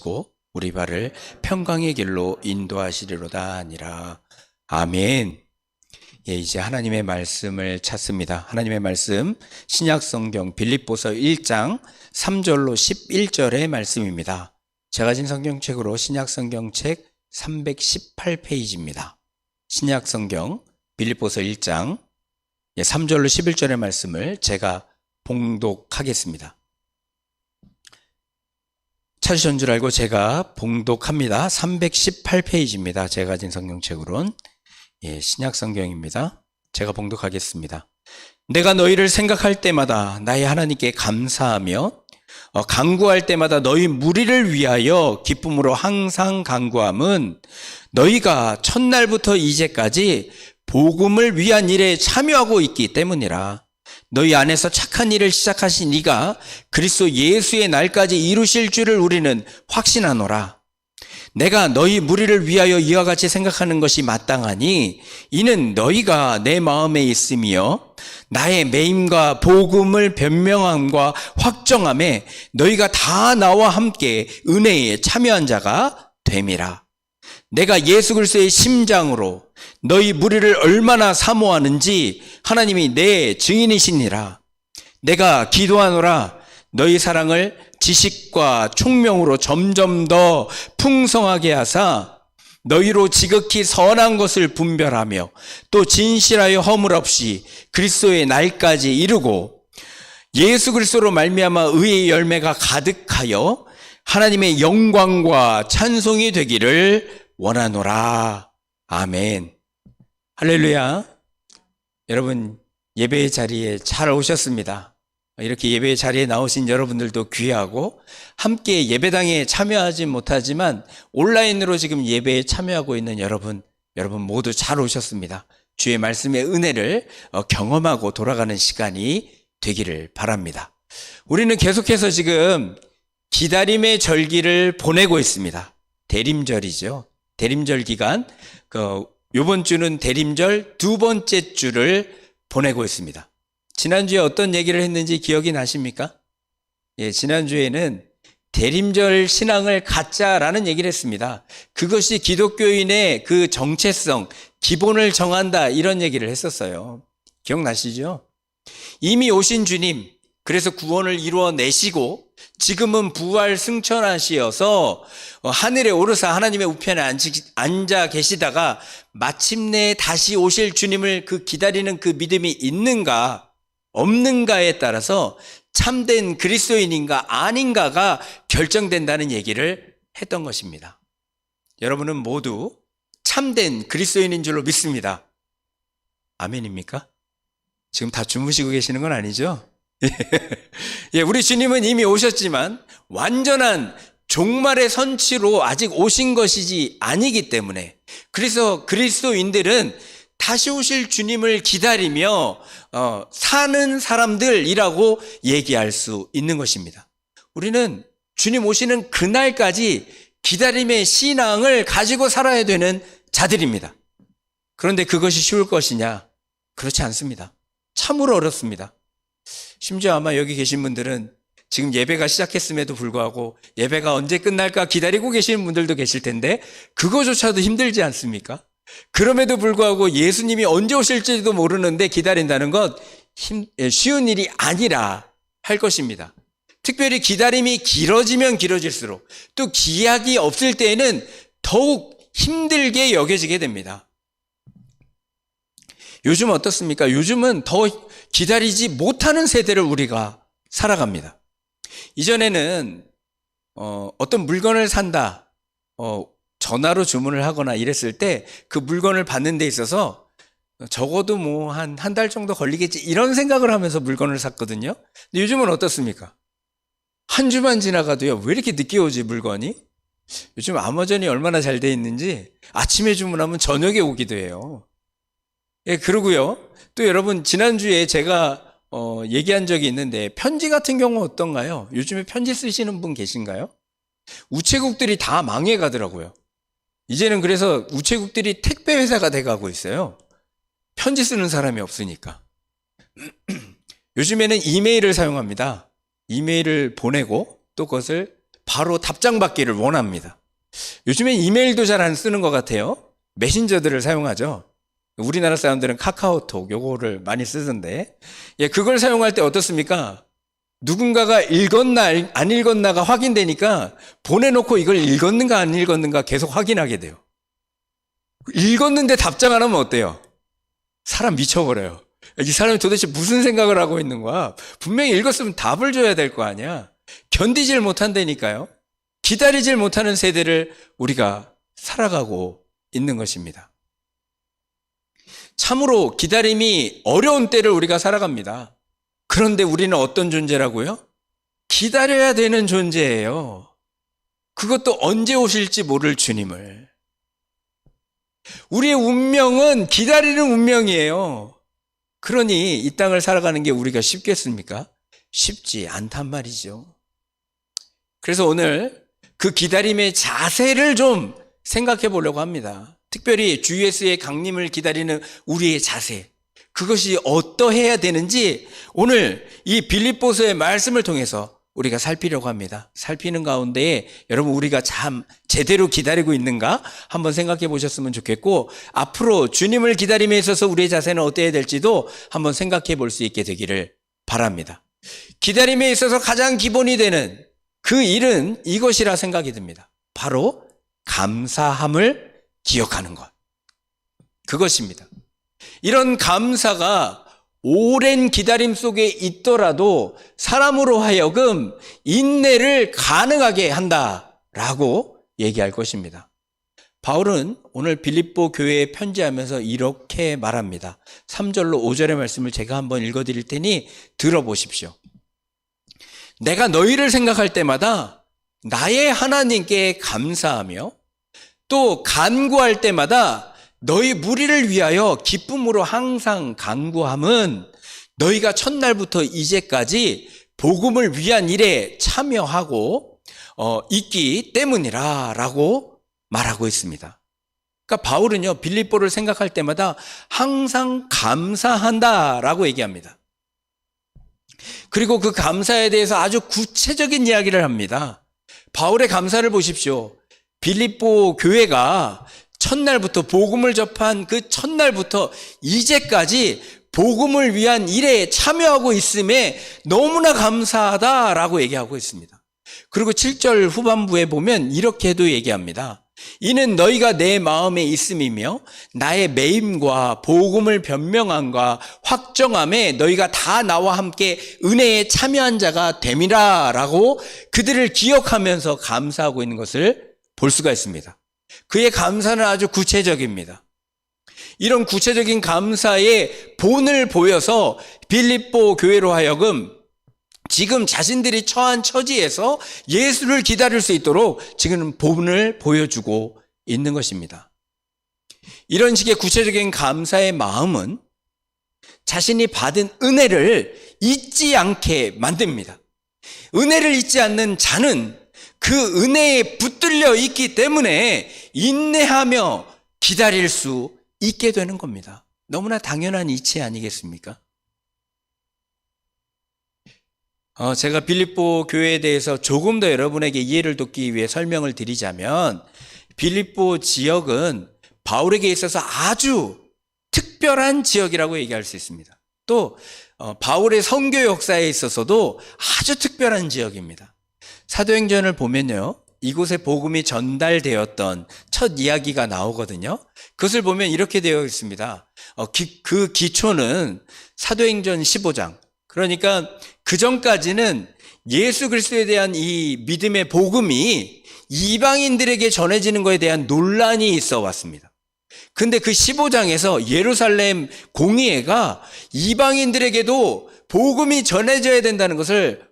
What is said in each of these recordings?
인도하시고 우리 발을 평강의 길로 인도하시리로다 하니라. 아멘. 예, 이제 하나님의 말씀을 찾습니다. 하나님의 말씀 신약성경 빌립보서 1장 3절로 11절의 말씀입니다. 제가 가진 성경책으로 신약성경책 318페이지입니다. 신약성경 빌립보서 1장 3절로 11절의 말씀을 제가 봉독하겠습니다. 찾으신 줄 알고 제가 봉독합니다. 318페이지입니다. 제가 가진 성경책으로는 신약성경입니다. 제가 봉독하겠습니다. 내가 너희를 생각할 때마다 나의 하나님께 감사하며 간구할 때마다 너희 무리를 위하여 기쁨으로 항상 간구함은 너희가 첫날부터 이제까지 복음을 위한 일에 참여하고 있기 때문이라. 너희 안에서 착한 일을 시작하신 이가 그리스도 예수의 날까지 이루실 줄을 우리는 확신하노라. 내가 너희 무리를 위하여 이와 같이 생각하는 것이 마땅하니 이는 너희가 내 마음에 있으며 나의 매임과 복음을 변명함과 확정함에 너희가 다 나와 함께 은혜에 참여한 자가 됨이라. 내가 예수 그리스도의 심장으로 너희 무리를 얼마나 사모하는지 하나님이 내 증인이시니라. 내가 기도하노라. 너희 사랑을 지식과 총명으로 점점 더 풍성하게 하사 너희로 지극히 선한 것을 분별하며 또 진실하여 허물 없이 그리스도의 날까지 이루고 예수 그리스도로 말미암아 의의 열매가 가득하여 하나님의 영광과 찬송이 되기를 원하노라. 아멘. 할렐루야. 여러분 예배의 자리에 잘 오셨습니다. 이렇게 예배의 자리에 나오신 여러분들도 귀하고 함께 예배당에 참여하지 못하지만 온라인으로 지금 예배에 참여하고 있는 여러분 모두 잘 오셨습니다. 주의 말씀의 은혜를 경험하고 돌아가는 시간이 되기를 바랍니다. 우리는 계속해서 지금 기다림의 절기를 보내고 있습니다. 대림절이죠. 대림절 기간, 이번 주는 대림절 두 번째 주를 보내고 있습니다. 지난주에 어떤 얘기를 했는지 기억이 나십니까? 지난주에는 대림절 신앙을 갖자라는 얘기를 했습니다. 그것이 기독교인의 그 정체성, 기본을 정한다 이런 얘기를 했었어요. 기억나시죠? 이미 오신 주님, 그래서 구원을 이루어내시고 지금은 부활 승천하시어서 하늘에 오르사 하나님의 우편에 앉아 계시다가 마침내 다시 오실 주님을 기다리는 그 믿음이 있는가 없는가에 따라서 참된 그리스도인인가 아닌가가 결정된다는 얘기를 했던 것입니다. 여러분은 모두 참된 그리스도인인 줄로 믿습니다. 아멘입니까? 지금 다 주무시고 계시는 건 아니죠? 우리 주님은 이미 오셨지만 완전한 종말의 선치로 아직 오신 것이지 아니기 때문에 그래서 그리스도인들은 다시 오실 주님을 기다리며 사는 사람들이라고 얘기할 수 있는 것입니다. 우리는 주님 오시는 그날까지 기다림의 신앙을 가지고 살아야 되는 자들입니다. 그런데 그것이 쉬울 것이냐? 그렇지 않습니다. 참으로 어렵습니다. 심지어 아마 여기 계신 분들은 지금 예배가 시작했음에도 불구하고 예배가 언제 끝날까 기다리고 계시는 분들도 계실 텐데 그거조차도 힘들지 않습니까? 그럼에도 불구하고 예수님이 언제 오실지도 모르는데 기다린다는 것 쉬운 일이 아니라 할 것입니다. 특별히 기다림이 길어지면 길어질수록 또 기약이 없을 때에는 더욱 힘들게 여겨지게 됩니다. 요즘 어떻습니까? 요즘은 더 기다리지 못하는 세대를 우리가 살아갑니다. 이전에는 어떤 물건을 산다, 전화로 주문을 하거나 이랬을 때 그 물건을 받는 데 있어서 적어도 한 달 정도 걸리겠지 이런 생각을 하면서 물건을 샀거든요. 근데 요즘은 어떻습니까? 한 주만 지나가도요, 왜 이렇게 늦게 오지 물건이? 요즘 아마존이 얼마나 잘 돼 있는지 아침에 주문하면 저녁에 오기도 해요. 그러고요. 또 여러분 지난주에 제가 얘기한 적이 있는데 편지 같은 경우 어떤가요? 요즘에 편지 쓰시는 분 계신가요? 우체국들이 다 망해 가더라고요. 이제는 그래서 우체국들이 택배 회사가 돼가고 있어요. 편지 쓰는 사람이 없으니까. 요즘에는 이메일을 사용합니다. 이메일을 보내고 또 그것을 바로 답장 받기를 원합니다. 요즘엔 이메일도 잘 안 쓰는 것 같아요. 메신저들을 사용하죠. 우리나라 사람들은 카카오톡 요거를 많이 쓰던데, 예, 그걸 사용할 때 어떻습니까? 누군가가 읽었나 안 읽었나가 확인되니까 보내놓고 이걸 읽었는가 안 읽었는가 계속 확인하게 돼요. 읽었는데 답장 안 하면 어때요? 사람 미쳐버려요. 이 사람이 도대체 무슨 생각을 하고 있는 거야? 분명히 읽었으면 답을 줘야 될 거 아니야. 견디질 못한다니까요. 기다리질 못하는 세대를 우리가 살아가고 있는 것입니다. 참으로 기다림이 어려운 때를 우리가 살아갑니다. 그런데 우리는 어떤 존재라고요? 기다려야 되는 존재예요. 그것도 언제 오실지 모를 주님을. 우리의 운명은 기다리는 운명이에요. 그러니 이 땅을 살아가는 게 우리가 쉽겠습니까? 쉽지 않단 말이죠. 그래서 오늘 그 기다림의 자세를 좀 생각해 보려고 합니다. 특별히 주 예수의 강림을 기다리는 우리의 자세, 그것이 어떠해야 되는지 오늘 이 빌립보서의 말씀을 통해서 우리가 살피려고 합니다. 살피는 가운데 여러분 우리가 참 제대로 기다리고 있는가 한번 생각해 보셨으면 좋겠고, 앞으로 주님을 기다림에 있어서 우리의 자세는 어때야 될지도 한번 생각해 볼 수 있게 되기를 바랍니다. 기다림에 있어서 가장 기본이 되는 그 일은 이것이라 생각이 듭니다. 바로 감사함을 기억하는 것. 그것입니다. 이런 감사가 오랜 기다림 속에 있더라도 사람으로 하여금 인내를 가능하게 한다라고 얘기할 것입니다. 바울은 오늘 빌립보 교회에 편지하면서 이렇게 말합니다. 3절로 5절의 말씀을 제가 한번 읽어드릴 테니 들어보십시오. 내가 너희를 생각할 때마다 나의 하나님께 감사하며 또 간구할 때마다 너희 무리를 위하여 기쁨으로 항상 간구함은 너희가 첫날부터 이제까지 복음을 위한 일에 참여하고 있기 때문이라 라고 말하고 있습니다. 그러니까 바울은요, 빌립보를 생각할 때마다 항상 감사한다라고 얘기합니다. 그리고 그 감사에 대해서 아주 구체적인 이야기를 합니다. 바울의 감사를 보십시오. 빌립보 교회가 첫날부터 복음을 접한 그 첫날부터 이제까지 복음을 위한 일에 참여하고 있음에 너무나 감사하다라고 얘기하고 있습니다. 그리고 7절 후반부에 보면 이렇게도 얘기합니다. 이는 너희가 내 마음에 있음이며 나의 매임과 복음을 변명함과 확정함에 너희가 다 나와 함께 은혜에 참여한 자가 됨이라 라고 그들을 기억하면서 감사하고 있는 것을 볼 수가 있습니다. 그의 감사는 아주 구체적입니다. 이런 구체적인 감사의 본을 보여서 빌립보 교회로 하여금 지금 자신들이 처한 처지에서 예수를 기다릴 수 있도록 지금 본을 보여주고 있는 것입니다. 이런 식의 구체적인 감사의 마음은 자신이 받은 은혜를 잊지 않게 만듭니다. 은혜를 잊지 않는 자는 그 은혜에 붙들려 있기 때문에 인내하며 기다릴 수 있게 되는 겁니다. 너무나 당연한 이치 아니겠습니까? 제가 빌립보 교회에 대해서 조금 더 여러분에게 이해를 돕기 위해 설명을 드리자면, 빌립보 지역은 바울에게 있어서 아주 특별한 지역이라고 얘기할 수 있습니다. 또 바울의 선교 역사에 있어서도 아주 특별한 지역입니다. 사도행전을 보면요, 이곳에 복음이 전달되었던 첫 이야기가 나오거든요. 그것을 보면 이렇게 되어 있습니다. 그 기초는 사도행전 15장. 그러니까 그 전까지는 예수 그리스도에 대한 이 믿음의 복음이 이방인들에게 전해지는 것에 대한 논란이 있어 왔습니다. 근데 그 15장에서 예루살렘 공의회가 이방인들에게도 복음이 전해져야 된다는 것을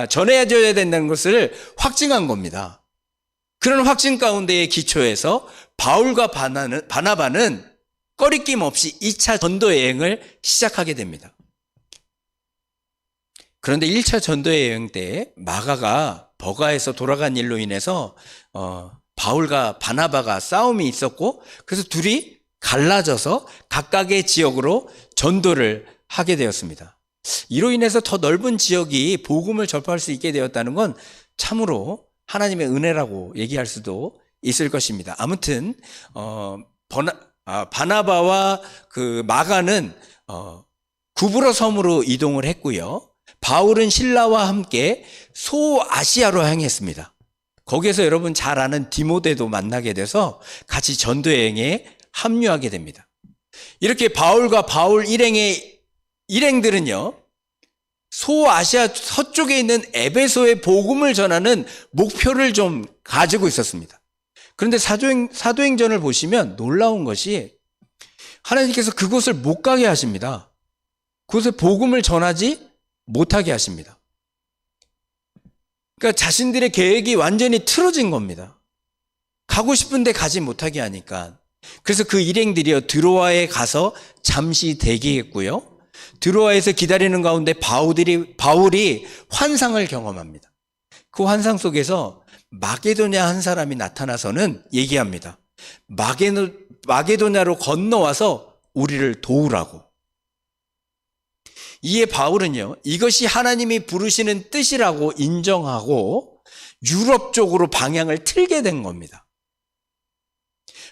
전해져야 된다는 것을 확증한 겁니다. 그런 확증 가운데의 기초에서 바울과 바나바는 꺼리낌 없이 2차 전도 여행을 시작하게 됩니다. 그런데 1차 전도 여행 때 마가가 버가에서 돌아간 일로 인해서 바울과 바나바가 싸움이 있었고, 그래서 둘이 갈라져서 각각의 지역으로 전도를 하게 되었습니다. 이로 인해서 더 넓은 지역이 복음을 전파할 수 있게 되었다는 건 참으로 하나님의 은혜라고 얘기할 수도 있을 것입니다. 아무튼 바나바와 그 마가는 구브로 섬으로 이동을 했고요. 바울은 신라와 함께 소아시아로 향했습니다. 거기에서 여러분 잘 아는 디모데도 만나게 돼서 같이 전도여행에 합류하게 됩니다. 이렇게 바울과 바울 일행들은요, 소아시아 서쪽에 있는 에베소의 복음을 전하는 목표를 좀 가지고 있었습니다. 그런데 사도행전을 보시면 놀라운 것이 하나님께서 그곳을 못 가게 하십니다. 그곳에 복음을 전하지 못하게 하십니다. 그러니까 자신들의 계획이 완전히 틀어진 겁니다. 가고 싶은데 가지 못하게 하니까. 그래서 그 일행들이요, 드로아에 가서 잠시 대기했고요. 드로아에서 기다리는 가운데 바울이 환상을 경험합니다. 그 환상 속에서 마게도냐 한 사람이 나타나서는 얘기합니다. 마게도냐로 건너와서 우리를 도우라고. 이에 바울은요, 이것이 하나님이 부르시는 뜻이라고 인정하고 유럽 쪽으로 방향을 틀게 된 겁니다.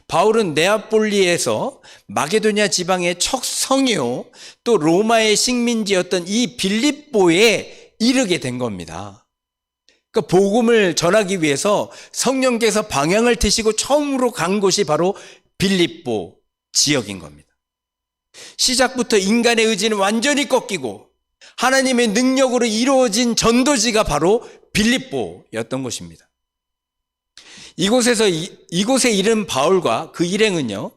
바울은 네아폴리에서 마게도냐 지방의 첫 성이요, 또 로마의 식민지였던 이 빌립보에 이르게 된 겁니다. 그러니까 복음을 전하기 위해서 성령께서 방향을 트시고 처음으로 간 곳이 바로 빌립보 지역인 겁니다. 시작부터 인간의 의지는 완전히 꺾이고 하나님의 능력으로 이루어진 전도지가 바로 빌립보였던 것입니다. 이곳에 이른 바울과 그 일행은요,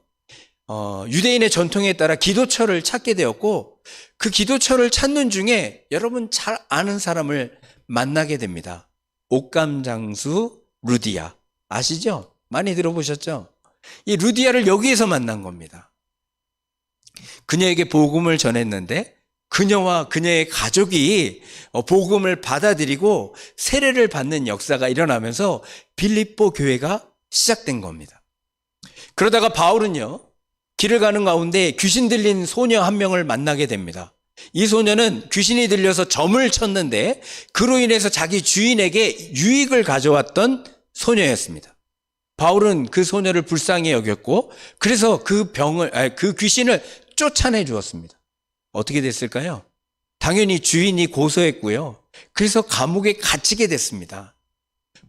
유대인의 전통에 따라 기도처를 찾게 되었고, 그 기도처를 찾는 중에 여러분 잘 아는 사람을 만나게 됩니다. 옥감장수 루디아. 아시죠? 많이 들어보셨죠? 이 루디아를 여기에서 만난 겁니다. 그녀에게 복음을 전했는데 그녀와 그녀의 가족이 복음을 받아들이고 세례를 받는 역사가 일어나면서 빌립보 교회가 시작된 겁니다. 그러다가 바울은요, 길을 가는 가운데 귀신 들린 소녀 한 명을 만나게 됩니다. 이 소녀는 귀신이 들려서 점을 쳤는데 그로 인해서 자기 주인에게 유익을 가져왔던 소녀였습니다. 바울은 그 소녀를 불쌍히 여겼고 그래서 그 귀신을 쫓아내 주었습니다. 어떻게 됐을까요? 당연히 주인이 고소했고요. 그래서 감옥에 갇히게 됐습니다.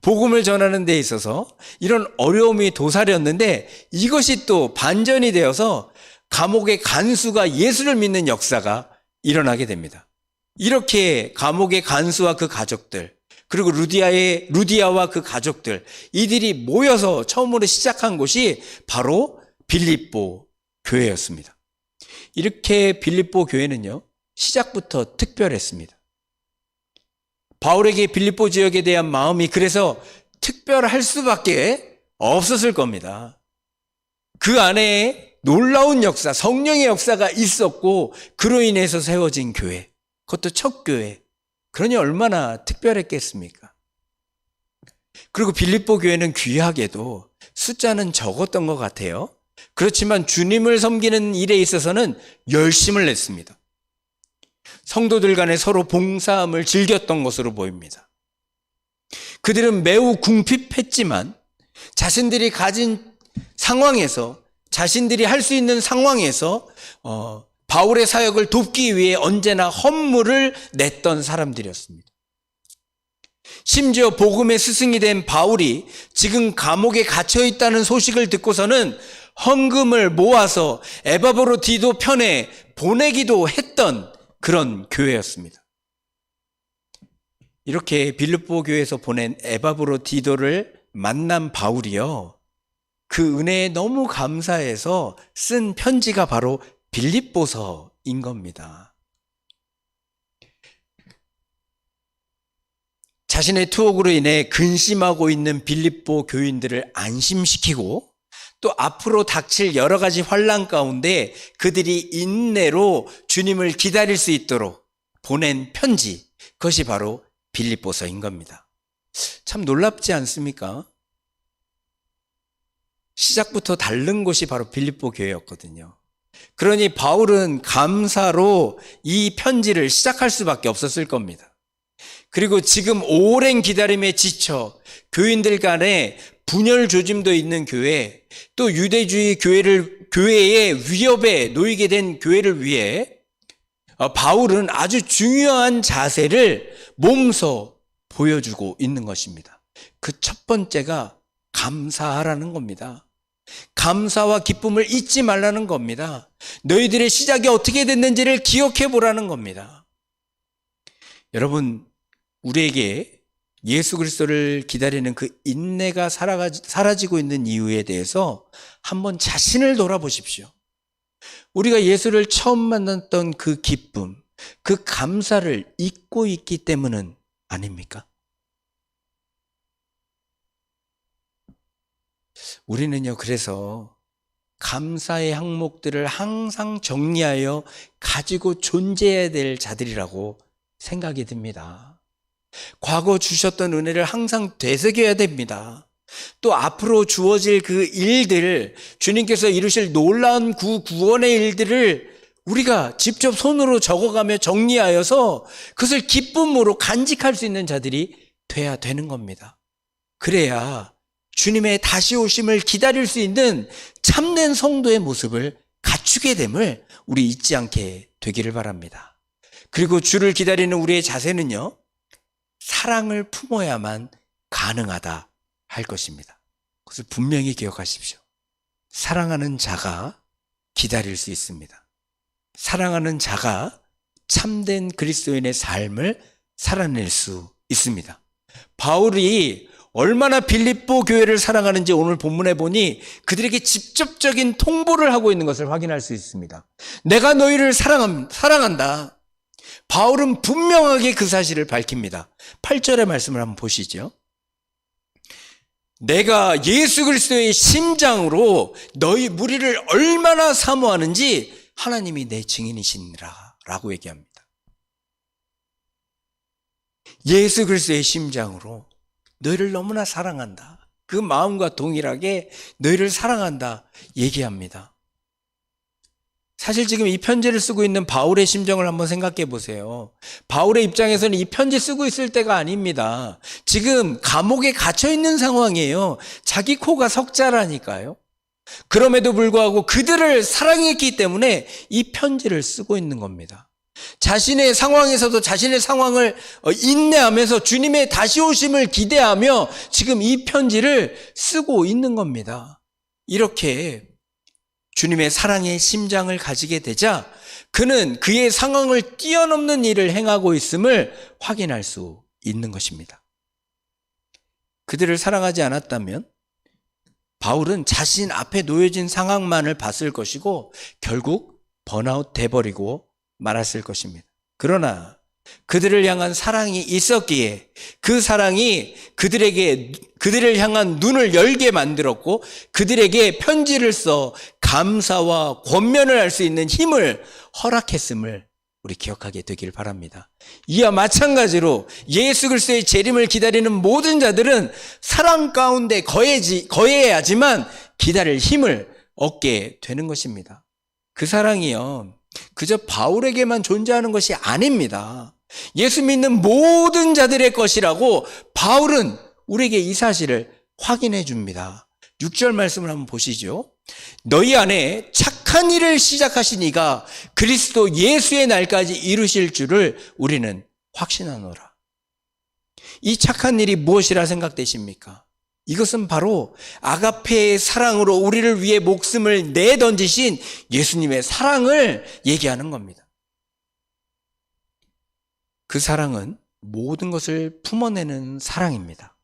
복음을 전하는 데 있어서 이런 어려움이 도사렸는데 이것이 또 반전이 되어서 감옥의 간수가 예수를 믿는 역사가 일어나게 됩니다. 이렇게 감옥의 간수와 그 가족들, 그리고 루디아와 그 가족들, 이들이 모여서 처음으로 시작한 곳이 바로 빌립보 교회였습니다. 이렇게 빌립보 교회는요, 시작부터 특별했습니다. 바울에게 빌립보 지역에 대한 마음이 그래서 특별할 수밖에 없었을 겁니다. 그 안에 놀라운 역사, 성령의 역사가 있었고 그로 인해서 세워진 교회, 그것도 첫 교회. 그러니 얼마나 특별했겠습니까? 그리고 빌립보 교회는 귀하게도 숫자는 적었던 것 같아요. 그렇지만 주님을 섬기는 일에 있어서는 열심을 냈습니다. 성도들 간에 서로 봉사함을 즐겼던 것으로 보입니다. 그들은 매우 궁핍했지만 자신들이 가진 상황에서, 자신들이 할 수 있는 상황에서 바울의 사역을 돕기 위해 언제나 헌물을 냈던 사람들이었습니다. 심지어 복음의 스승이 된 바울이 지금 감옥에 갇혀 있다는 소식을 듣고서는 헌금을 모아서 에바브로디도 편에 보내기도 했던 그런 교회였습니다. 이렇게 빌립보 교회에서 보낸 에바브로디도를 만난 바울이요, 그 은혜에 너무 감사해서 쓴 편지가 바로 빌립보서인 겁니다. 자신의 투옥으로 인해 근심하고 있는 빌립보 교인들을 안심시키고 또 앞으로 닥칠 여러 가지 환난 가운데 그들이 인내로 주님을 기다릴 수 있도록 보낸 편지, 그것이 바로 빌립보서인 겁니다. 참 놀랍지 않습니까? 시작부터 다른 곳이 바로 빌립보 교회였거든요. 그러니 바울은 감사로 이 편지를 시작할 수밖에 없었을 겁니다. 그리고 지금 오랜 기다림에 지쳐 교인들 간에 분열 조짐도 있는 교회, 또 유대주의 교회의 위협에 놓이게 된 교회를 위해 바울은 아주 중요한 자세를 몸소 보여주고 있는 것입니다. 그 첫 번째가 감사하라는 겁니다. 감사와 기쁨을 잊지 말라는 겁니다. 너희들의 시작이 어떻게 됐는지를 기억해 보라는 겁니다. 여러분, 우리에게 예수 그리스도를 기다리는 그 인내가 사라지고 있는 이유에 대해서 한번 자신을 돌아보십시오. 우리가 예수를 처음 만났던 그 기쁨, 그 감사를 잊고 있기 때문은 아닙니까? 우리는요, 그래서 감사의 항목들을 항상 정리하여 가지고 존재해야 될 자들이라고 생각이 듭니다. 과거 주셨던 은혜를 항상 되새겨야 됩니다. 또 앞으로 주어질 그 일들, 주님께서 이루실 놀라운 구원의 일들을 우리가 직접 손으로 적어가며 정리하여서 그것을 기쁨으로 간직할 수 있는 자들이 돼야 되는 겁니다. 그래야 주님의 다시 오심을 기다릴 수 있는 참된 성도의 모습을 갖추게 됨을 우리 잊지 않게 되기를 바랍니다. 그리고 주를 기다리는 우리의 자세는요, 사랑을 품어야만 가능하다 할 것입니다. 그것을 분명히 기억하십시오. 사랑하는 자가 기다릴 수 있습니다. 사랑하는 자가 참된 그리스도인의 삶을 살아낼 수 있습니다. 바울이 얼마나 빌립보 교회를 사랑하는지 오늘 본문에 보니 그들에게 직접적인 통보를 하고 있는 것을 확인할 수 있습니다. 내가 너희를 사랑한다. 바울은 분명하게 그 사실을 밝힙니다. 8절의 말씀을 한번 보시죠. 내가 예수 그리스도의 심장으로 너희 무리를 얼마나 사모하는지 하나님이 내 증인이시니라 라고 얘기합니다. 예수 그리스도의 심장으로 너희를 너무나 사랑한다. 그 마음과 동일하게 너희를 사랑한다 얘기합니다. 사실 지금 이 편지를 쓰고 있는 바울의 심정을 한번 생각해 보세요. 바울의 입장에서는 이 편지 쓰고 있을 때가 아닙니다. 지금 감옥에 갇혀 있는 상황이에요. 자기 코가 석자라니까요. 그럼에도 불구하고 그들을 사랑했기 때문에 이 편지를 쓰고 있는 겁니다. 자신의 상황에서도 자신의 상황을 인내하면서 주님의 다시 오심을 기대하며 지금 이 편지를 쓰고 있는 겁니다. 이렇게 주님의 사랑의 심장을 가지게 되자 그는 그의 상황을 뛰어넘는 일을 행하고 있음을 확인할 수 있는 것입니다. 그들을 사랑하지 않았다면 바울은 자신 앞에 놓여진 상황만을 봤을 것이고 결국 번아웃 돼버리고 말았을 것입니다. 그러나 그들을 향한 사랑이 있었기에 그 사랑이 그들을 향한 눈을 열게 만들었고 그들에게 편지를 써 감사와 권면을 할 수 있는 힘을 허락했음을 우리 기억하게 되길 바랍니다. 이와 마찬가지로 예수 그리스도의 재림을 기다리는 모든 자들은 사랑 가운데 거해야지만 기다릴 힘을 얻게 되는 것입니다. 그 사랑이요, 그저 바울에게만 존재하는 것이 아닙니다. 예수 믿는 모든 자들의 것이라고 바울은 우리에게 이 사실을 확인해 줍니다. 6절 말씀을 한번 보시죠. 너희 안에 착한 일을 시작하신 이가 그리스도 예수의 날까지 이루실 줄을 우리는 확신하노라. 이 착한 일이 무엇이라 생각되십니까? 이것은 바로 아가페의 사랑으로 우리를 위해 목숨을 내던지신 예수님의 사랑을 얘기하는 겁니다. 그 사랑은 모든 것을 품어내는 사랑입니다.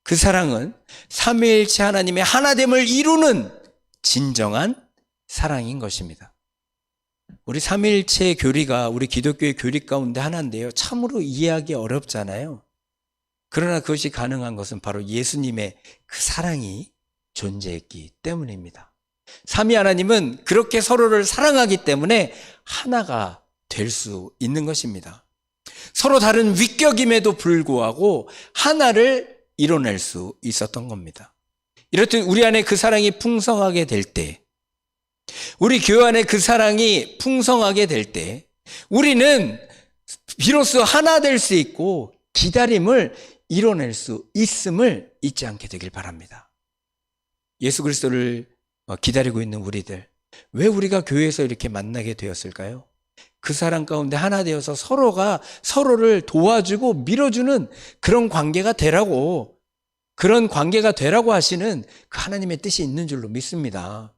그 사랑은 삼위일체 하나님의 하나됨을 이루는 진정한 사랑인 것입니다. 우리 삼위일체 교리가 우리 기독교의 교리 가운데 하나인데요, 참으로 이해하기 어렵잖아요. 그러나 그것이 가능한 것은 바로 예수님의 그 사랑이 존재했기 때문입니다. 삼위 하나님은 그렇게 서로를 사랑하기 때문에 하나가 될 수 있는 것입니다. 서로 다른 위격임에도 불구하고 하나를 이뤄낼 수 있었던 겁니다. 이렇듯 우리 안에 그 사랑이 풍성하게 될 때 우리 교회 안에 그 사랑이 풍성하게 될 때 우리는 비로소 하나 될 수 있고 기다림을 이뤄낼 수 있음을 잊지 않게 되길 바랍니다. 예수 그리스도를 기다리고 있는 우리들, 왜 우리가 교회에서 이렇게 만나게 되었을까요? 그 사랑 가운데 하나 되어서 서로가 서로를 도와주고 밀어주는 그런 관계가 되라고, 그런 관계가 되라고 하시는 그 하나님의 뜻이 있는 줄로 믿습니다.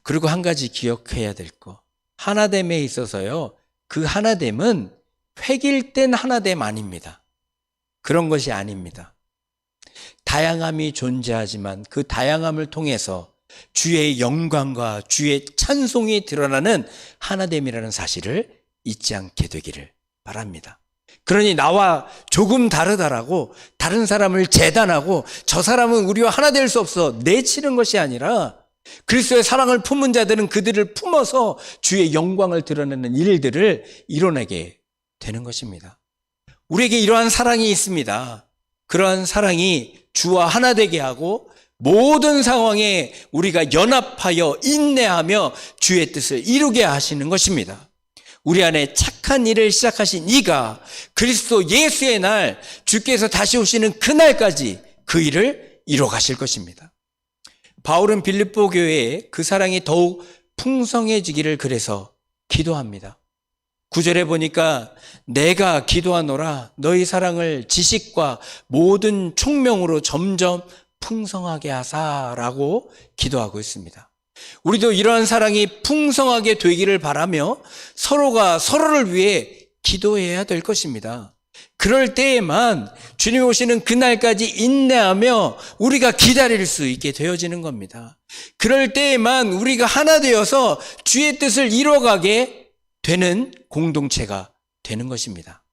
그리고 한 가지 기억해야 될 거, 하나됨에 있어서요, 그 하나됨은 획일된 하나됨 아닙니다. 그런 것이 아닙니다. 다양함이 존재하지만 그 다양함을 통해서 주의 영광과 주의 찬송이 드러나는 하나됨이라는 사실을 잊지 않게 되기를 바랍니다. 그러니 나와 조금 다르다라고 다른 사람을 재단하고 저 사람은 우리와 하나 될 수 없어 내치는 것이 아니라 그리스도의 사랑을 품은 자들은 그들을 품어서 주의 영광을 드러내는 일들을 이뤄내게 되는 것입니다. 우리에게 이러한 사랑이 있습니다. 그러한 사랑이 주와 하나 되게 하고 모든 상황에 우리가 연합하여 인내하며 주의 뜻을 이루게 하시는 것입니다. 우리 안에 착한 일을 시작하신 이가 그리스도 예수의 날 주께서 다시 오시는 그날까지 그 일을 이뤄 가실 것입니다. 바울은 빌립보 교회에 그 사랑이 더욱 풍성해지기를 그래서 기도합니다. 9절에 보니까 내가 기도하노라 너희 사랑을 지식과 모든 총명으로 점점 풍성하게 하사라고 기도하고 있습니다. 우리도 이러한 사랑이 풍성하게 되기를 바라며 서로가 서로를 위해 기도해야 될 것입니다. 그럴 때에만 주님 오시는 그날까지 인내하며 우리가 기다릴 수 있게 되어지는 겁니다. 그럴 때에만 우리가 하나 되어서 주의 뜻을 이뤄가게 되는 공동체가 되는 것입니다.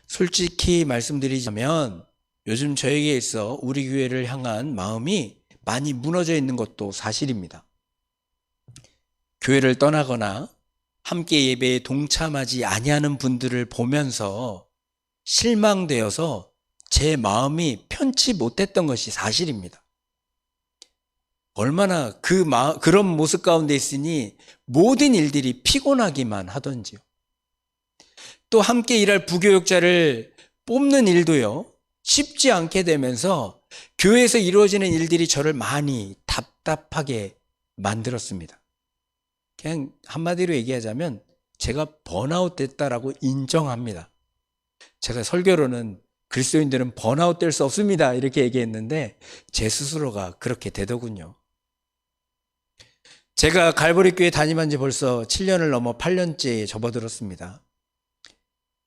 솔직히 말씀드리자면 요즘 저에게 있어 우리 교회를 향한 마음이 많이 무너져 있는 것도 사실입니다. 교회를 떠나거나 함께 예배에 동참하지 아니하는 분들을 보면서 실망되어서 제 마음이 편치 못했던 것이 사실입니다. 얼마나 그런 모습 가운데 있으니 모든 일들이 피곤하기만 하던지요. 또 함께 일할 부교육자를 뽑는 일도요, 쉽지 않게 되면서 교회에서 이루어지는 일들이 저를 많이 답답하게 만들었습니다. 그냥 한마디로 얘기하자면 제가 번아웃 됐다라고 인정합니다. 제가 설교로는 그리스도인들은 번아웃 될 수 없습니다 이렇게 얘기했는데 제 스스로가 그렇게 되더군요. 제가 갈보리 교회 다니만 지 벌써 7년을 넘어 8년째에 접어들었습니다.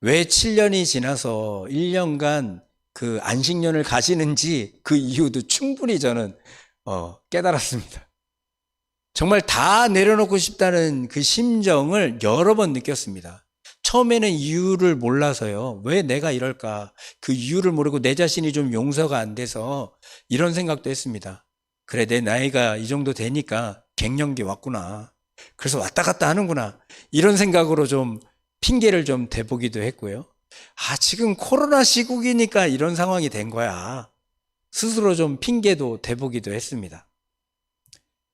왜 7년이 지나서 1년간 그 안식년을 가시는지 그 이유도 충분히 저는 깨달았습니다. 정말 다 내려놓고 싶다는 그 심정을 여러 번 느꼈습니다. 처음에는 이유를 몰라서요. 왜 내가 이럴까? 그 이유를 모르고 내 자신이 좀 용서가 안 돼서 이런 생각도 했습니다. 그래, 내 나이가 이 정도 되니까 갱년기 왔구나. 그래서 왔다 갔다 하는구나. 이런 생각으로 좀 핑계를 좀 대보기도 했고요. 지금 코로나 시국이니까 이런 상황이 된 거야. 스스로 좀 핑계도 대보기도 했습니다.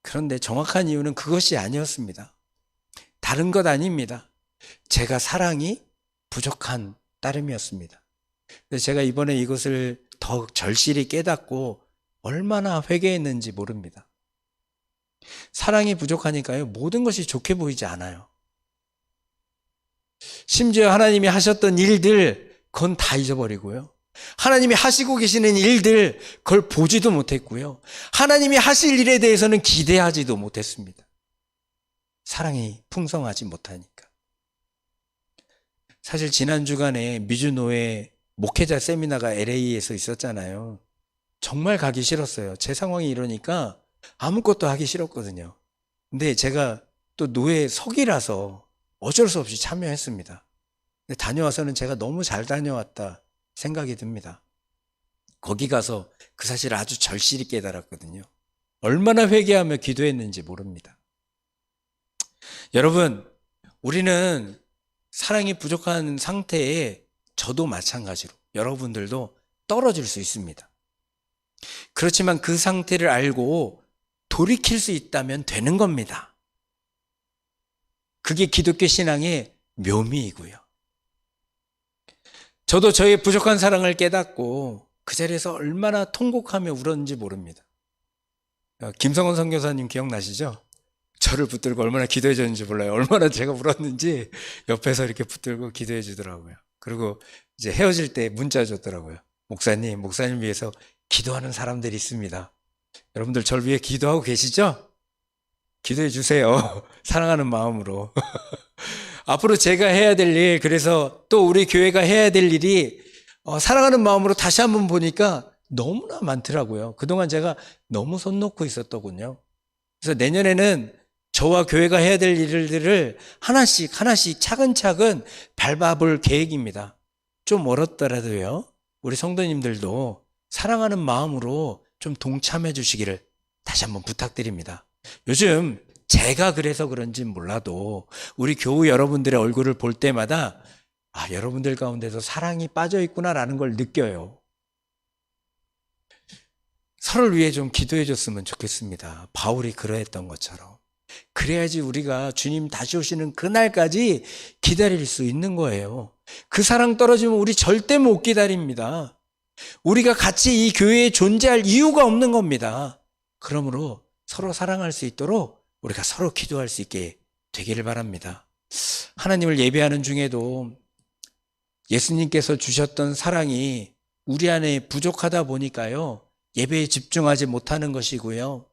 그런데 정확한 이유는 그것이 아니었습니다. 다른 것 아닙니다. 제가 사랑이 부족한 따름이었습니다. 그래서 제가 이번에 이것을 더 절실히 깨닫고 얼마나 회개했는지 모릅니다. 사랑이 부족하니까요, 모든 것이 좋게 보이지 않아요. 심지어 하나님이 하셨던 일들, 그건 다 잊어버리고요. 하나님이 하시고 계시는 일들, 그걸 보지도 못했고요. 하나님이 하실 일에 대해서는 기대하지도 못했습니다. 사랑이 풍성하지 못하니까. 사실 지난 주간에 미주노예 목회자 세미나가 LA에서 있었잖아요. 정말 가기 싫었어요. 제 상황이 이러니까 아무것도 하기 싫었거든요. 근데 제가 또 노예 석이라서 어쩔 수 없이 참여했습니다. 근데 다녀와서는 제가 너무 잘 다녀왔다 생각이 듭니다. 거기 가서 그 사실을 아주 절실히 깨달았거든요. 얼마나 회개하며 기도했는지 모릅니다. 여러분, 우리는 사랑이 부족한 상태에 저도 마찬가지로 여러분들도 떨어질 수 있습니다. 그렇지만 그 상태를 알고 돌이킬 수 있다면 되는 겁니다. 그게 기독교 신앙의 묘미이고요. 저도 저의 부족한 사랑을 깨닫고 그 자리에서 얼마나 통곡하며 울었는지 모릅니다. 김성원 선교사님 기억나시죠? 저를 붙들고 얼마나 기도해 줬는지 몰라요. 얼마나 제가 울었는지 옆에서 이렇게 붙들고 기도해 주더라고요. 그리고 이제 헤어질 때 문자 줬더라고요. 목사님 위해서 기도하는 사람들이 있습니다. 여러분들 저를 위해 기도하고 계시죠? 기도해 주세요. 사랑하는 마음으로. 앞으로 제가 해야 될 일, 그래서 또 우리 교회가 해야 될 일이 사랑하는 마음으로 다시 한번 보니까 너무나 많더라고요. 그동안 제가 너무 손 놓고 있었더군요. 그래서 내년에는 저와 교회가 해야 될 일들을 하나씩 차근차근 밟아볼 계획입니다. 좀 멀었더라도요, 우리 성도님들도 사랑하는 마음으로 좀 동참해 주시기를 다시 한번 부탁드립니다. 요즘 제가 그래서 그런지 몰라도 우리 교우 여러분들의 얼굴을 볼 때마다 여러분들 가운데서 사랑이 빠져 있구나라는 걸 느껴요. 서로를 위해 좀 기도해 줬으면 좋겠습니다. 바울이 그러했던 것처럼. 그래야지 우리가 주님 다시 오시는 그날까지 기다릴 수 있는 거예요. 그 사랑 떨어지면 우리 절대 못 기다립니다. 우리가 같이 이 교회에 존재할 이유가 없는 겁니다. 그러므로 서로 사랑할 수 있도록 우리가 서로 기도할 수 있게 되기를 바랍니다. 하나님을 예배하는 중에도 예수님께서 주셨던 사랑이 우리 안에 부족하다 보니까요, 예배에 집중하지 못하는 것이고요.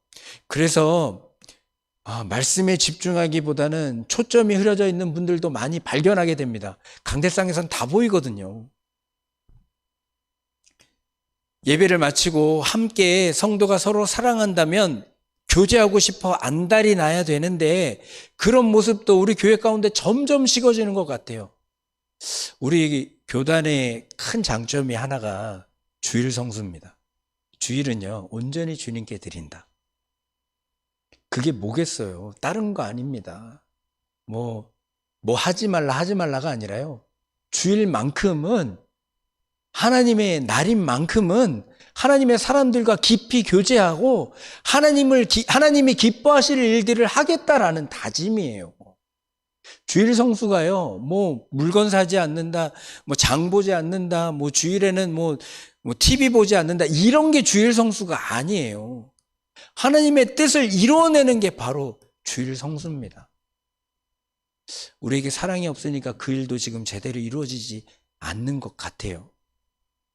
그래서 말씀에 집중하기보다는 초점이 흐려져 있는 분들도 많이 발견하게 됩니다. 강대상에선 다 보이거든요. 예배를 마치고 함께 성도가 서로 사랑한다면 교제하고 싶어 안달이 나야 되는데 그런 모습도 우리 교회 가운데 점점 식어지는 것 같아요. 우리 교단의 큰 장점이 하나가 주일 성수입니다. 주일은요, 온전히 주님께 드린다. 그게 뭐겠어요? 다른 거 아닙니다. 뭐 하지 말라가 아니라요. 주일만큼은, 하나님의 날인 만큼은 하나님의 사람들과 깊이 교제하고 하나님이 기뻐하실 일들을 하겠다라는 다짐이에요. 주일 성수가요, 물건 사지 않는다, 장 보지 않는다, 주일에는 TV 보지 않는다, 이런 게 주일 성수가 아니에요. 하나님의 뜻을 이루어내는 게 바로 주일 성수입니다. 우리에게 사랑이 없으니까 그 일도 지금 제대로 이루어지지 않는 것 같아요.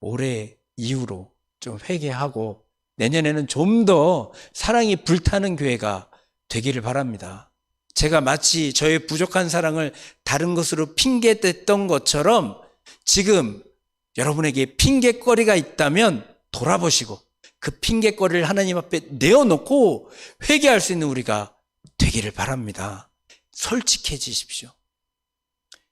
올해 이후로 좀 회개하고 내년에는 좀 더 사랑이 불타는 교회가 되기를 바랍니다. 제가 마치 저의 부족한 사랑을 다른 것으로 핑계댔던 것처럼 지금 여러분에게 핑계거리가 있다면 돌아보시고 그 핑계거리를 하나님 앞에 내어놓고 회개할 수 있는 우리가 되기를 바랍니다. 솔직해지십시오.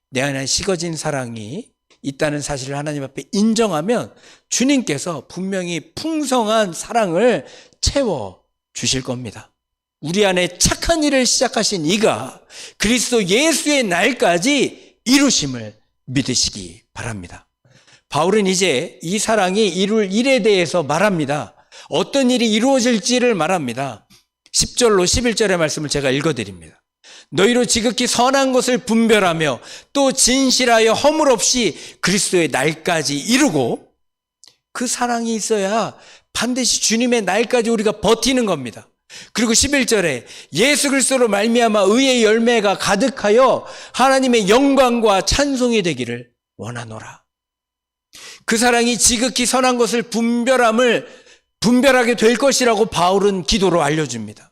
내 안에 식어진 사랑이 있다는 사실을 하나님 앞에 인정하면 주님께서 분명히 풍성한 사랑을 채워 주실 겁니다. 우리 안에 착한 일을 시작하신 이가 그리스도 예수의 날까지 이루심을 믿으시기 바랍니다. 바울은 이제 이 사랑이 이룰 일에 대해서 말합니다. 어떤 일이 이루어질지를 말합니다. 10절로 11절의 말씀을 제가 읽어드립니다. 너희로 지극히 선한 것을 분별하며 또 진실하여 허물 없이 그리스도의 날까지 이루고, 그 사랑이 있어야 반드시 주님의 날까지 우리가 버티는 겁니다. 그리고 11절에 예수 그리스도로 말미암아 의의 열매가 가득하여 하나님의 영광과 찬송이 되기를 원하노라. 그 사랑이 지극히 선한 것을 분별하게 될 것이라고 바울은 기도로 알려줍니다.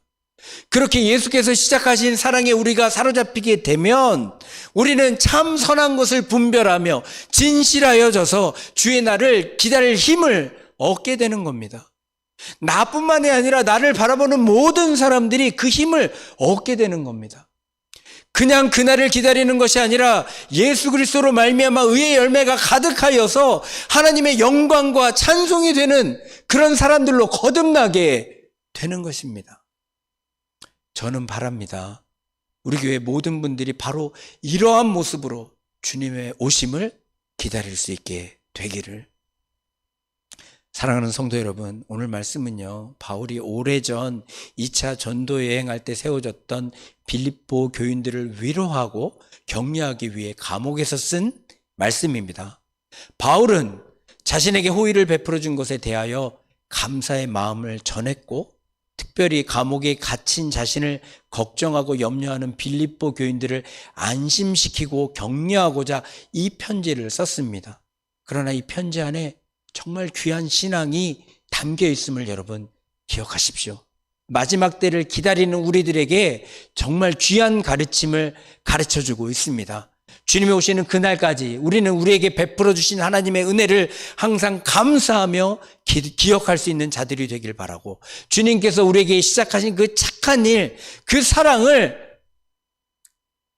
그렇게 예수께서 시작하신 사랑에 우리가 사로잡히게 되면 우리는 참 선한 것을 분별하며 진실하여져서 주의 날을 기다릴 힘을 얻게 되는 겁니다. 나뿐만이 아니라 나를 바라보는 모든 사람들이 그 힘을 얻게 되는 겁니다. 그냥 그날을 기다리는 것이 아니라 예수 그리스도로 말미암아 의의 열매가 가득하여서 하나님의 영광과 찬송이 되는 그런 사람들로 거듭나게 되는 것입니다. 저는 바랍니다. 우리 교회 모든 분들이 바로 이러한 모습으로 주님의 오심을 기다릴 수 있게 되기를. 사랑하는 성도 여러분, 오늘 말씀은요, 바울이 오래전 2차 전도 여행할 때 세워졌던 빌립보 교인들을 위로하고 격려하기 위해 감옥에서 쓴 말씀입니다. 바울은 자신에게 호의를 베풀어 준 것에 대하여 감사의 마음을 전했고, 특별히 감옥에 갇힌 자신을 걱정하고 염려하는 빌립보 교인들을 안심시키고 격려하고자 이 편지를 썼습니다. 그러나 이 편지 안에 정말 귀한 신앙이 담겨 있음을 여러분 기억하십시오. 마지막 때를 기다리는 우리들에게 정말 귀한 가르침을 가르쳐주고 있습니다. 주님이 오시는 그날까지 우리는 우리에게 베풀어 주신 하나님의 은혜를 항상 감사하며 기억할 수 있는 자들이 되길 바라고, 주님께서 우리에게 시작하신 그 착한 일, 그 사랑을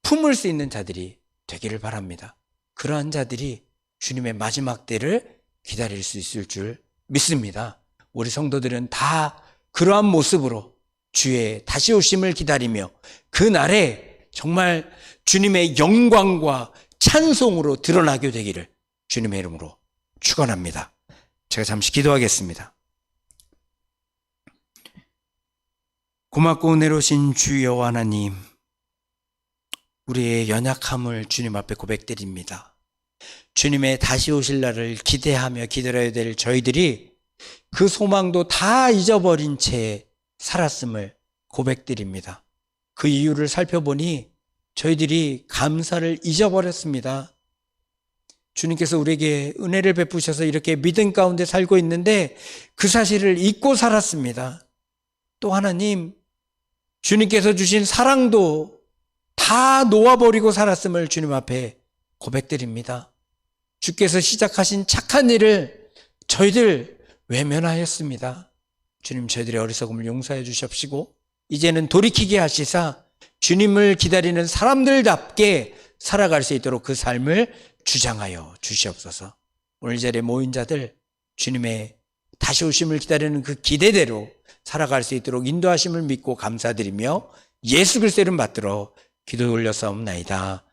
품을 수 있는 자들이 되기를 바랍니다. 그러한 자들이 주님의 마지막 때를 기다릴 수 있을 줄 믿습니다. 우리 성도들은 다 그러한 모습으로 주의 다시 오심을 기다리며 그날에 정말 주님의 영광과 찬송으로 드러나게 되기를 주님의 이름으로 축원합니다. 제가 잠시 기도하겠습니다. 고맙고 은혜로우신 주 여호와 하나님, 우리의 연약함을 주님 앞에 고백드립니다. 주님의 다시 오실 날을 기대하며 기다려야 될 저희들이 그 소망도 다 잊어버린 채 살았음을 고백드립니다. 그 이유를 살펴보니 저희들이 감사를 잊어버렸습니다. 주님께서 우리에게 은혜를 베푸셔서 이렇게 믿음 가운데 살고 있는데 그 사실을 잊고 살았습니다. 또 하나님, 주님께서 주신 사랑도 다 놓아버리고 살았음을 주님 앞에 고백드립니다. 주께서 시작하신 착한 일을 저희들 외면하였습니다. 주님, 저희들의 어리석음을 용서해 주십시고 이제는 돌이키게 하시사 주님을 기다리는 사람들답게 살아갈 수 있도록 그 삶을 주장하여 주시옵소서. 오늘 이 자리에 모인 자들 주님의 다시 오심을 기다리는 그 기대대로 살아갈 수 있도록 인도하심을 믿고 감사드리며 예수 그리스도 이름 받들어 기도 올려사옵나이다.